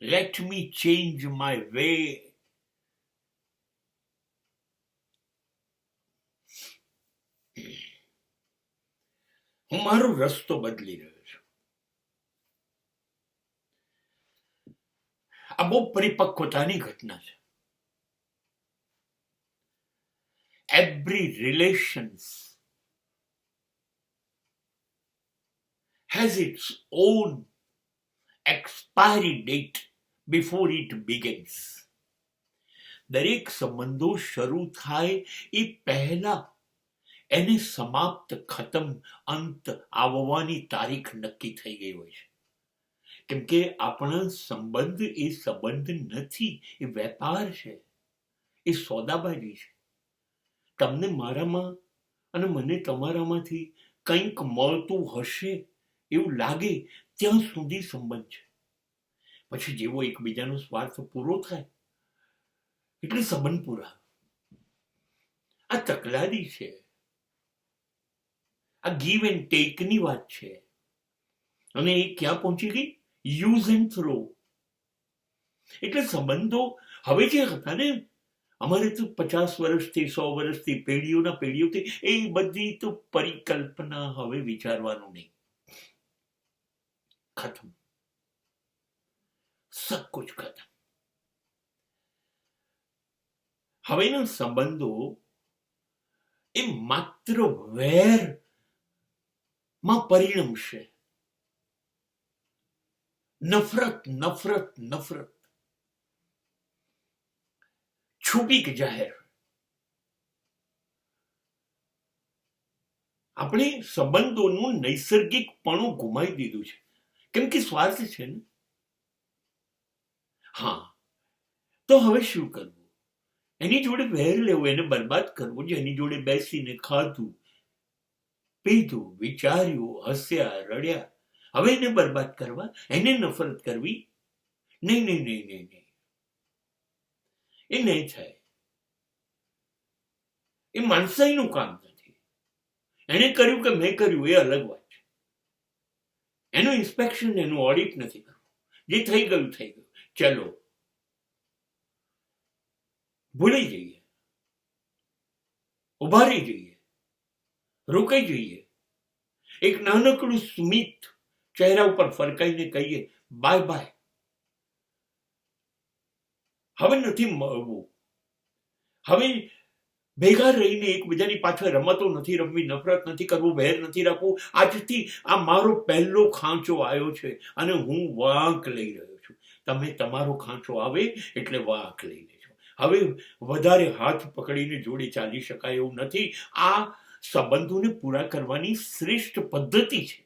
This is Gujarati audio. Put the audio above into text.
Let me change my way. હું મારો રસ્તો બદલી રહ્યો છું. આ બહુ પરિપક્વતાની ઘટના છે. Every relations has its own expiry date before it begins. દરેક સંબંધો શરૂ થાય એ પહેલા એને સમાપ્ત ખતમ અંત આવવાની તારીખ નક્કી થઈ ગઈ હોય છે. કેમ કે આપણા સંબંધ એ સંબંધ નથી, એ વેપાર છે, એ સોદાબાજી છે. તમને મારામાં અને મને તમારામાંથી કંઈક મળતું હશે એવું લાગે ત્યાં સુધી સંબંધ છે. પછી જેવો એકબીજાનો સ્વાર્થ પૂરો થાય એટલે સંબંધ પૂરા. આ તકલાદી છે, આ ગીવ એન્ડ ટેકની વાત છે. અને એ ક્યાં પહોંચી ગઈ? Use and throw. એટલે સંબંધો હવે જે હતા ને, અમારે તો 50 વર્ષથી 100 વર્ષથી પેઢીઓના પેઢીઓથી એ બધી તો પરિકલ્પના, હવે વિચારવાનું નહીં. ખતમ, સબ કુછ ખતમ. હવેના સંબંધો એ માત્ર વેર માં પરિણમશે. નફરત નફરત નફરત, છુપી કે જાહેર. આપણે સંબંધોનું નૈસર્ગિકપણું ગુમાવી દીધું છે, કેમ કે સ્વાર્થ છે ને. હા, તો હવે શું કરવું? એની જોડે વેર લેવું, એને બરબાદ કરવું. જેની જોડે બેસીને ખાધું પીધું, વિચાર્યું, હસ્યા, રડ્યા, હવે એને બરબાદ કરવા, એને નફરત કરવી? નહીં નહીં નહીં નહીં નહીં, એ નહીં થાય. એ માણસાઈનું કામ નથી. એને કર્યું કે મેં કર્યું એ અલગ વાત છે. એનું ઇન્સ્પેક્શન, એનું ઓડિટ નથી કરવું. જે થઈ ગયું થઈ ગયું, ચલો ભૂલી જઈએ, ઉભા રહી જઈએ, રોકાઈ જઈએ. એક નાનકડું સ્મિત ચહેરા ઉપર ફરકાઈને કહીએ બાય બાય. હવે નથી મળવું. હવે ભેગા રહીને એકબીજાની પાછળ રમતો નથી રમવી, નફરત નથી કરવું, વેર નથી રાખવું. આજથી આ મારો પહેલો ખાંચો આવ્યો છે અને હું વાંક લઈ રહ્યો છું. તમે તમારો ખાંચો આવે એટલે વાંક લઈ લેજો. હવે વધારે હાથ પકડીને જોડે ચાલી શકાય એવું નથી. આ સંબંધોને પૂરા કરવાની શ્રેષ્ઠ પદ્ધતિ છે.